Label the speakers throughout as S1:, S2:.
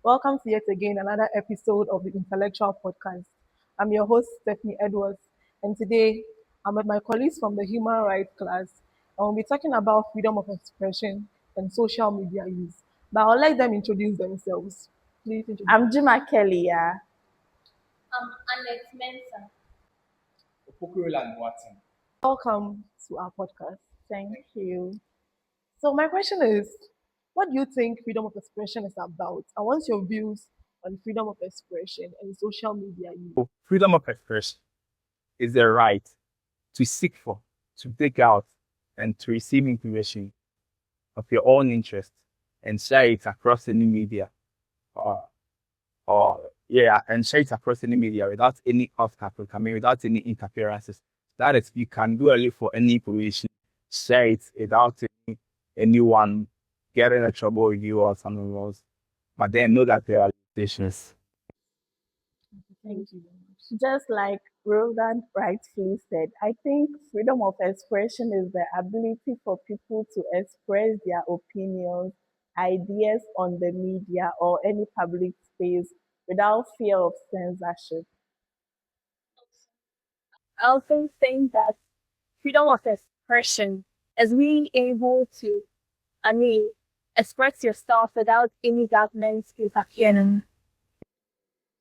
S1: Welcome to yet again another episode of the Intellectual Podcast. I'm your host, Stephanie Edwards, and today I'm with my colleagues from the Human Rights class, and we'll be talking about freedom of expression and social media use. But I'll let them introduce themselves. Please introduce.
S2: I'm Jima Kelly, yeah.
S1: Welcome to our podcast.
S2: Thank you.
S1: So my question is, what do you think freedom of expression is about? I want your views on freedom of expression and social media use.
S3: Freedom of expression is the right to seek for, to take out, and to receive information of your own interest and share it across any media, or, and share it across any media without any obstacle coming, without any interferences. That is, you can do it for any information, share it without anyone getting in trouble with you or something else. But then know that there are limitations.
S1: Thank you very much.
S2: Just like Roland rightfully said, I think freedom of expression is the ability for people to express their opinions, ideas on the media or any public space without fear of censorship.
S4: I also think that freedom of expression is being able to, express yourself without any government interfering.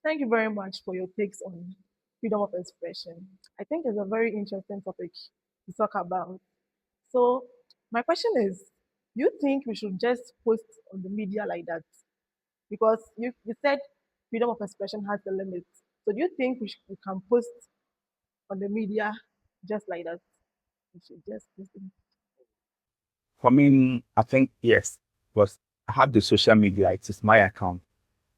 S1: Thank you very much for your takes on freedom of expression. I think it's a very interesting topic to talk about. So, my question is, do you think we should just post on the media like that? Because you said freedom of expression has a limit. So, do you think we can post on the media just like that? We should just post it.
S3: For me, I think yes, because I have the social media, it is my account.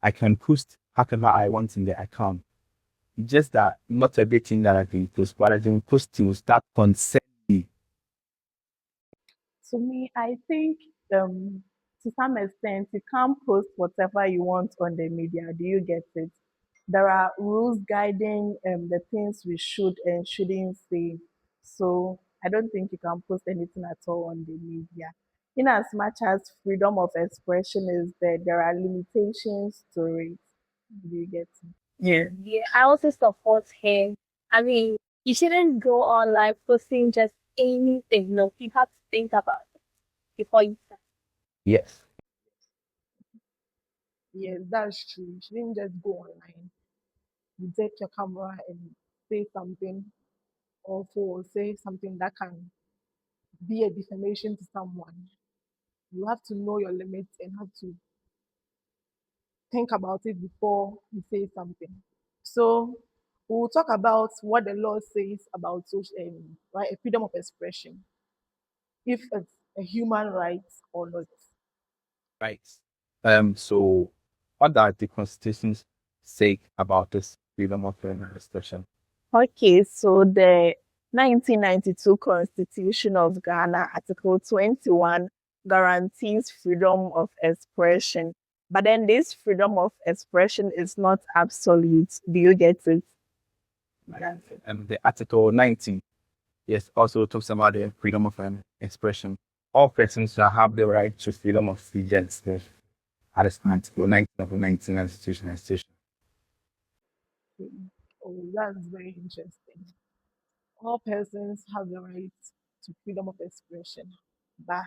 S3: I can post whatever I want in the account. Just that not everything that I can post, but I can post will start concern me.
S2: To me, I think to some extent you can't post whatever you want on the media. Do you get it? There are rules guiding the things we should and shouldn't say. So I don't think you can post anything at all on the media. In as much as freedom of expression is there are limitations to it. Do you get it?
S4: Yeah, I also support him. You shouldn't go on like posting just anything. No, you have to think about it before you start.
S3: Yes.
S1: Yes, that's true. You shouldn't just go online. You take your camera and say something awful or say something that can be a defamation to someone. You have to know your limits and have to think about it before you say something. So we'll talk about what the law says about social, right, freedom of expression, if it's a human right or not.
S3: Right. So what does the Constitution say about this freedom of expression?
S2: Okay, so the 1992 Constitution of Ghana, Article 21, guarantees freedom of expression. But then this freedom of expression is not absolute. Do you get it?
S3: The Article 19, yes, also talks about the freedom of expression. All persons shall have the right to freedom of speech and expression. That is Article 19 of the 19 Constitution and Station.
S1: Oh, that's very interesting. All persons have the right to freedom of expression, but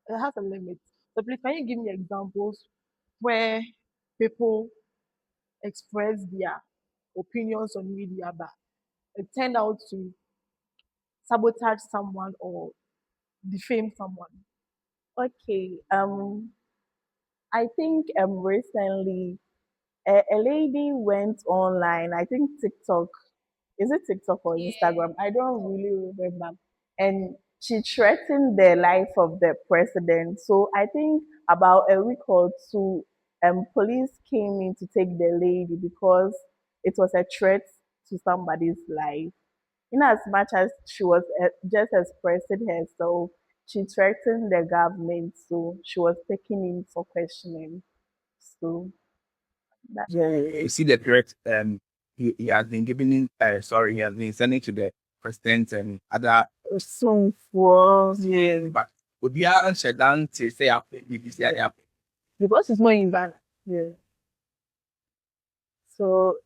S1: it has a limit. So please, can you give me examples where people express their opinions on media, but it turned out to sabotage someone or defame someone?
S2: Okay. I think recently a lady went online, I think TikTok. Is it TikTok or Instagram? I don't really remember. And she threatened the life of the president. So I think about a week or two, police came in to take the lady because it was a threat to somebody's life. In as much as she was just expressing herself, she threatened the government, so she was taken in for questioning. So that
S3: Yeah, you see the threat, he has been giving, he has been sending to the president and other,
S2: so for
S3: but would you answer down to say, after BBC,
S2: because it's not in Ghana. Yeah. So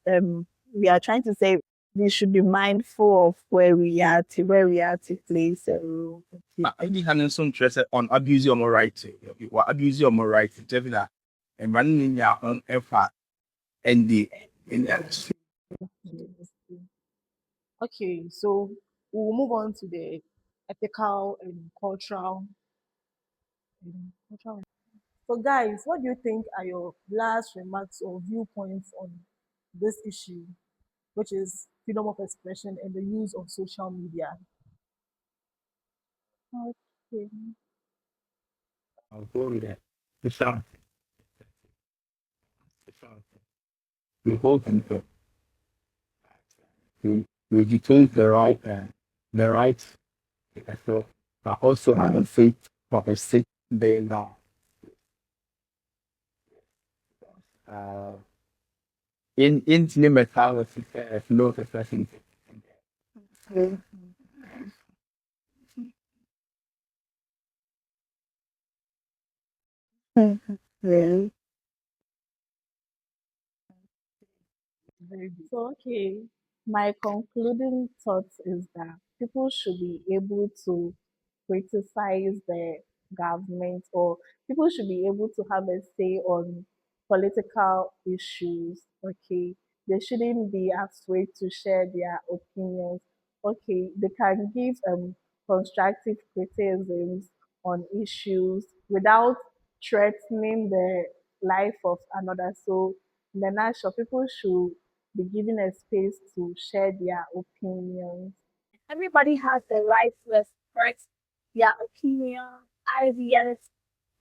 S2: we are trying to say we should be mindful of where we are to play a role.
S3: But I think I'm so interested on abusing your rights. You are abusing your rights. Definitely. And running your own effort and the in that.
S1: Okay, so we'll move on to the ethical and cultural. So, guys, what do you think are your last remarks or viewpoints on this issue, which is freedom of expression and the use of social media?
S2: Okay.
S3: I'll go with that. The sound. The sound. We hold people. We declare the rights. So, but also have a faith for a sick day now. Uh, in mentality, no successful.
S2: Really?
S1: Very good.
S2: So, okay, my concluding thoughts is that people should be able to criticize the government, or people should be able to have a say on political issues. Okay, they shouldn't be afraid to share their opinions. Okay, they can give constructive criticisms on issues without threatening the life of another. So in the nutshell, people should be given a space to share their opinions.
S4: Everybody has the right to express their opinion, ideas,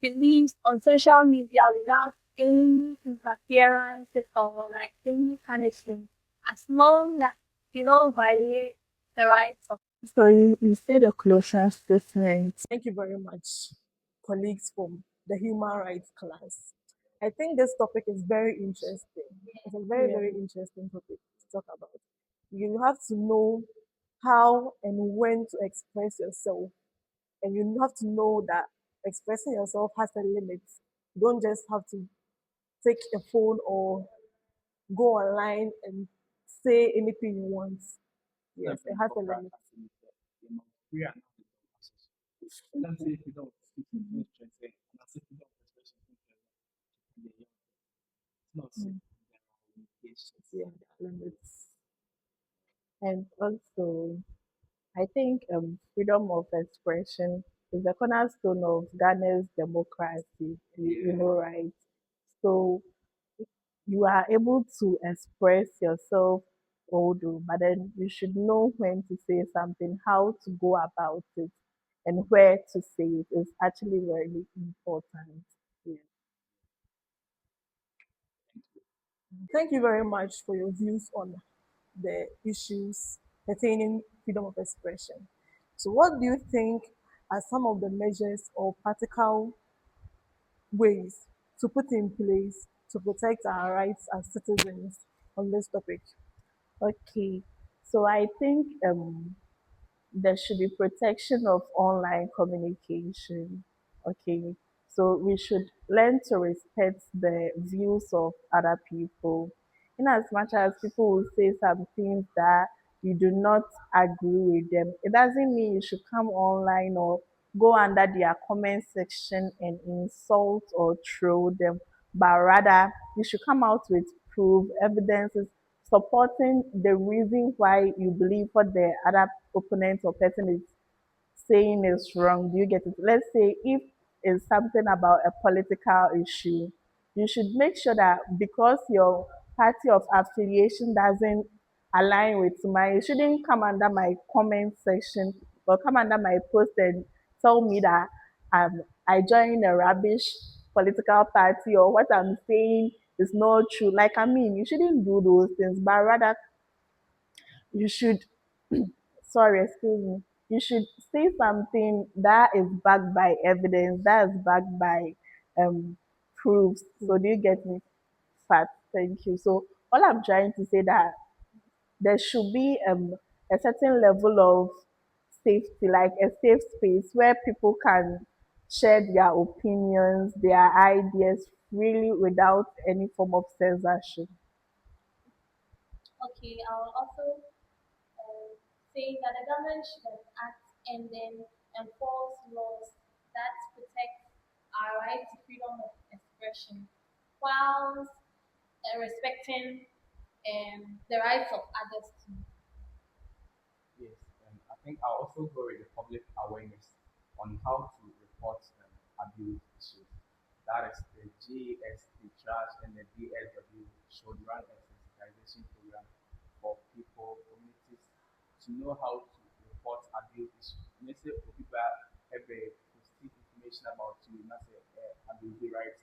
S4: beliefs on social media without any interference or like any punishment, as long as you don't violate the rights of.
S2: So you said a closure statement.
S1: Thank you very much, colleagues from the human rights class. I think this topic is very interesting. It's a very,
S2: Yeah.
S1: very interesting topic to talk about. You have to know how and when to express yourself, and you have to know that expressing yourself has a limit. You don't just have to take a phone or go online and say anything you want. Yes, it has a limit. Yeah, limits.
S2: And also, I think freedom of expression is the cornerstone of Ghana's democracy, you know, right? So you are able to express yourself, although, but then you should know when to say something, how to go about it, and where to say it is actually very important. Yeah.
S1: Thank you very much for your views on the issues pertaining freedom of expression. So, what do you think are some of the measures or practical ways to put in place to protect our rights as citizens on this topic?
S2: Okay. So I think there should be protection of online communication. Okay. So we should learn to respect the views of other people. In as much as people will say some things that you do not agree with them, it doesn't mean you should come online or go under their comment section and insult or troll them, but rather you should come out with proof, evidences supporting the reason why you believe what the other opponent or person is saying is wrong. Do you get it? Let's say if it's something about a political issue, you should make sure that because your party of affiliation doesn't align with mine, you shouldn't come under my comment section or come under my post and tell me that I joined a rubbish political party or what I'm saying is not true. Like, I mean, you shouldn't do those things, but rather you should sorry, excuse me, you should say something that is backed by evidence, that is backed by proofs. So do you get me? Fat, thank you. So all I'm trying to say that there should be a certain level of safety, like a safe space where people can share their opinions, their ideas freely without any form of censorship.
S4: Okay, I'll also say that the government should act and then enforce laws that protect our right to freedom of expression while respecting the rights of others too.
S3: Yes, I think I'll also go with the public awareness on how to report abuse issues. That is the GS, the Trash, and the DSW should run a sensitization program for people, communities to know how to report abuse issues. Let's say for people have a positive information about you, not say abuse rights.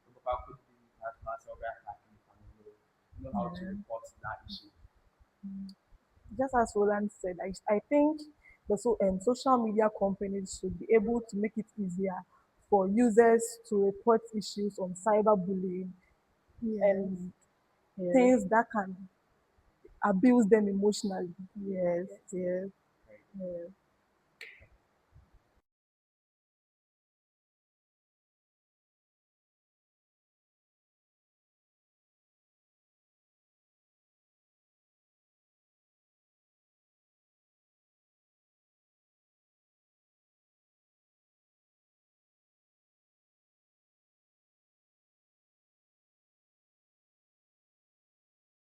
S3: People could be as myself attacking family. Know how to
S1: Yeah.
S3: report that issue.
S1: Just as Roland said, I think social media companies should be able to make it easier for users to report issues on cyberbullying
S2: Yes,
S1: and
S2: yes,
S1: things that can abuse them emotionally.
S2: yes,
S1: Yes.
S2: yes,
S3: Right?
S2: yes.